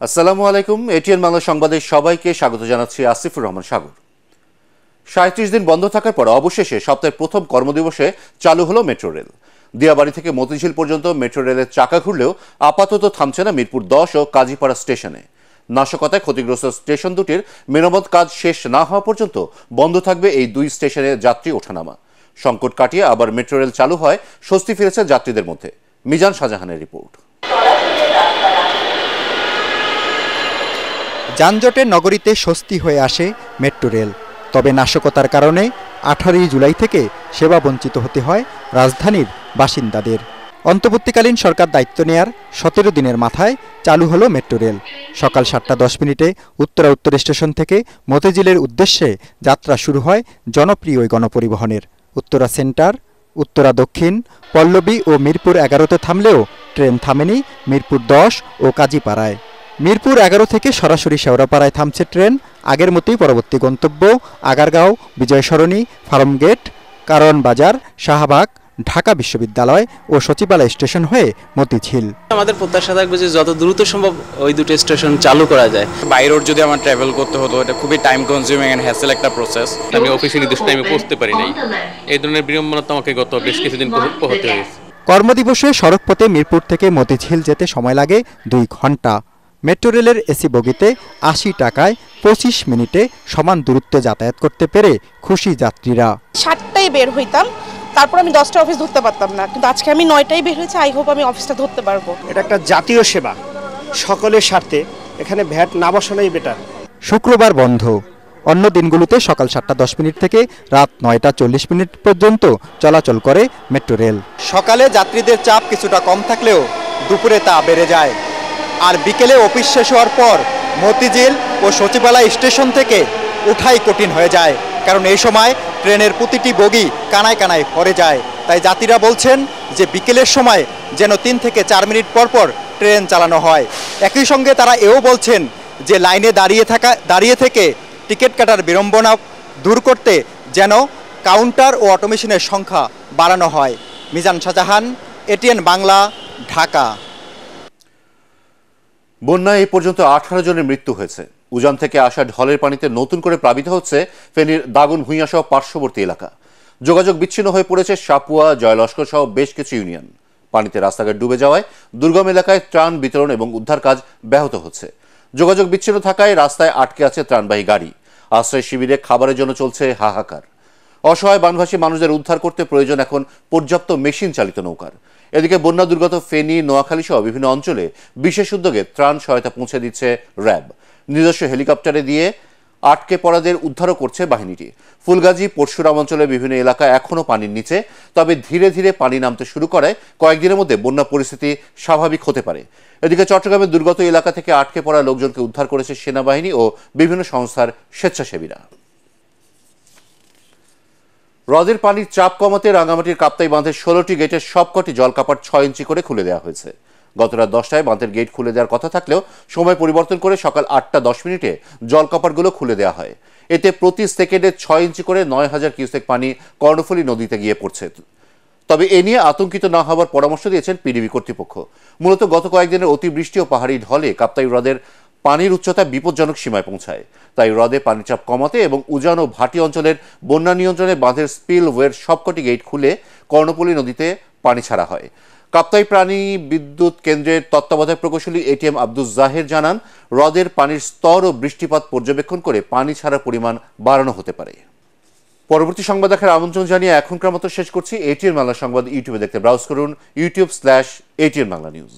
আসসালামু আলাইকুম। এটিএন বাংলা সংবাদে সবাইকে স্বাগত জানাচ্ছি আসিফুর রহমান সাগর। ৩৭ দিন বন্ধ থাকার পর অবশেষে সপ্তাহের প্রথম কর্মদিবসে চালু হলো মেট্রো রেল। দিয়াবাড়ি থেকে মতিঝিল পর্যন্ত মেট্রো রেলের চাকা ঘুরলেও আপাতত থামছে না মিরপুর ১০ ও কাজীপাড়া স্টেশনে। নাশকতায় ক্ষতিগ্রস্ত স্টেশন দুটির মেরামত কাজ শেষ না হওয়া পর্যন্ত বন্ধ থাকবে এই দুই স্টেশনে যাত্রী ওঠানামা। সংকট কাটিয়ে আবার মেট্রো রেল চালু হয়, স্বস্তি ফিরেছে যাত্রীদের মধ্যে। মিজান শাহজাহানের রিপোর্ট। যানজটের নগরীতে স্বস্তি হয়ে আসে মেট্রো রেল। তবে নাশকতার কারণে 18 জুলাই থেকে সেবা বঞ্চিত হতে হয় রাজধানীর বাসিন্দাদের। অন্তর্বর্তীকালীন সরকার দায়িত্ব নেয়ার 17 দিনের মাথায় চালু হলো মেট্রো রেল। সকাল 7:10 উত্তর স্টেশন থেকে মতিঝিলের উদ্দেশ্যে যাত্রা শুরু হয় জনপ্রিয় ওই গণপরিবহনের। উত্তরা সেন্টার, উত্তরা দক্ষিণ, পল্লবী ও মিরপুর 11তে থামলেও ট্রেন থামেনি মিরপুর 10 ও কাজীপাড়ায়। মিরপুর 11 থেকে সরাসরি শেওড়াপাড়ায় থামছে ট্রেন। আগের মতোই পরবর্তী গন্তব্য আগারগাঁও, বিজয় সরণি, ফার্মগেট, কারওয়ান বাজার, শাহবাগ, ঢাকা বিশ্ববিদ্যালয় ও সচিবালয় স্টেশন হয়ে মতিঝিল। আমাদের প্রত্যাশা থাকবে যে যত দ্রুত সম্ভব ওই দুটো স্টেশন চালু করা যায়। বাইরের যদি আমার ট্রাভেল করতে হতো, এটা খুবই টাইম কনজিউমিং এন্ড হ্যাসেল একটা প্রসেস। আমি অফিসে নির্দিষ্ট টাইমে পৌঁছতে পারি নাই। এই ধরনের বিড়ম্বনা তো আমাকে গত বেশ কিছুদিন পোহাতে হয়েছে। কর্মদিবসে সড়কপথে মিরপুর থেকে মতিঝিল যেতে সময় লাগে 2 ঘন্টা। মেট্রো রেলের এসি বগিতে 80 টাকায় 25 মিনিটে সমান দূরত্বে যাতায়াত করতে পেরে খুশি যাত্রীরা। 7টায় বের হইতাম, তারপর আমি 10টা অফিস ধরতে পারতাম না, কিন্তু আজকে আমি 9টায় বের হয়েছি। আই হোপ আমি অফিসটা ধরতে পারবো। এটা একটা জাতীয় সেবা, সকলের স্বার্থে এখানে ভ্যাট না বসানোই বেটার। শুক্রবার বন্ধ। অন্য দিনগুলোতে সকাল 7:10 থেকে রাত 9:40 পর্যন্ত চলাচল করে মেট্রো রেল। সকালে যাত্রীদের চাপ কিছুটা কম থাকলেও দুপুরে তা বেড়ে যায়। আর বিকেলে অফিস শেষ হওয়ার পর মতিঝিল ও সচিবালয় স্টেশন থেকে উঠাই কঠিন হয়ে যায়, কারণ এই সময় ট্রেনের প্রতিটি বগি কানায় কানায় ভরে যায়। তাই যাত্রীরা বলছেন যে বিকেলের সময় যেন 3 থেকে 4 মিনিট পর পর ট্রেন চালানো হয়। একই সঙ্গে তারা এও বলছেন যে লাইনে দাঁড়িয়ে থেকে টিকিট কাটার বিড়ম্বনা দূর করতে যেন কাউন্টার ও অটোমেশনের সংখ্যা বাড়ানো হয়। মিজান শাহজাহান, এটিএন বাংলা, ঢাকা। বন্যায় এই পর্যন্ত 18 জনের মৃত্যু হয়েছে। উজান থেকে আসা ঢলের পানিতে নতুন করে প্লাবিত হচ্ছে ফেনীর দাগন ভূঁইয়া সহ পার্শ্ববর্তী এলাকা। যোগাযোগ বিচ্ছিন্ন হয়ে পড়েছে সাপুয়া, জয়লস্কর সহ বেশ কিছু ইউনিয়ন। পানিতে রাস্তাঘাট ডুবে যাওয়ায় দুর্গম এলাকায় ত্রাণ বিতরণ এবং উদ্ধার কাজ ব্যাহত হচ্ছে। যোগাযোগ বিচ্ছিন্ন থাকায় রাস্তায় আটকে আছে ত্রাণবাহী গাড়ি। আশ্রয় শিবিরে খাবারের জন্য চলছে হাহাকার। অসহায় বানভাসী মানুষদের উদ্ধার করতে প্রয়োজন এখন পর্যাপ্ত মেশিন চালিত নৌকার। এদিকে বন্যা দুর্গত ফেনী, নোয়াখালী সহ বিভিন্ন অঞ্চলে বিশেষ উদ্যোগে ত্রাণ সহায়তা পৌঁছে দিচ্ছে র্যাব। নিজস্ব হেলিকপ্টারে দিয়ে আটকে পড়াদের উদ্ধারও করছে বাহিনীটি। ফুলগাজী, পরশুরাম অঞ্চলের বিভিন্ন এলাকা এখনও পানির নিচে, তবে ধীরে ধীরে পানি নামতে শুরু করায় কয়েকদিনের মধ্যে বন্যা পরিস্থিতি স্বাভাবিক হতে পারে। এদিকে চট্টগ্রামের দুর্গত এলাকা থেকে আটকে পড়া লোকজনকে উদ্ধার করেছে সেনাবাহিনী ও বিভিন্ন সংস্থার স্বেচ্ছাসেবীরা। হ্রদের পানির চাপ কমাতে রাঙামাটির কাপ্তাই বাঁধের 16টি গেটের সবকটি জলকাপাট 6 ইঞ্চি করে খুলে দেওয়া হয়েছে। গত রাত 10টায় বাঁধের গেট খুলে দেওয়ার কথা থাকলেও সময় পরিবর্তন করে সকাল 8:10 জলকাপাটগুলো খুলে দেওয়া হয়। এতে প্রতি সেকেন্ডে 6 ইঞ্চি করে 9000 কিউসেক পানি কর্ণফুলী নদীতে গিয়ে পড়ছে। তবে এ নিয়ে আতঙ্কিত না হওয়ার পরামর্শ দিয়েছেন পিডিবি কর্তৃপক্ষ। মূলত গত কয়েকদিনের অতিবৃষ্টি ও পাহাড়ি ঢলে কাপ্তাই হ্রদের পানির উচ্চতা বিপজ্জনক সীমায় পৌঁছায়। তাই হ্রদে পানির চাপ কমাতে এবং উজান ও ভাটি অঞ্চলের বন্যা নিয়ন্ত্রণে বাঁধের স্পিলওয়ের সবকটি গেট খুলে কর্ণফুলী নদীতে পানি ছাড়া হয়। কাপ্তাই প্রাণী বিদ্যুৎ কেন্দ্রের তত্ত্বাবধায়ক প্রকৌশলী এটিএম আব্দুল জাহের জানান, হ্রদের পানির স্তর ও বৃষ্টিপাত পর্যবেক্ষণ করে পানি ছাড়ার পরিমাণ বাড়ানো হতে পারে। পরবর্তী সংবাদ দেখার আমন্ত্রণ জানিয়ে এখনকার মতো শেষ করছি। এটিএন বাংলা সংবাদ ইউটিউবে দেখতে ব্রাউজ করুন youtube/ATN Bangla News।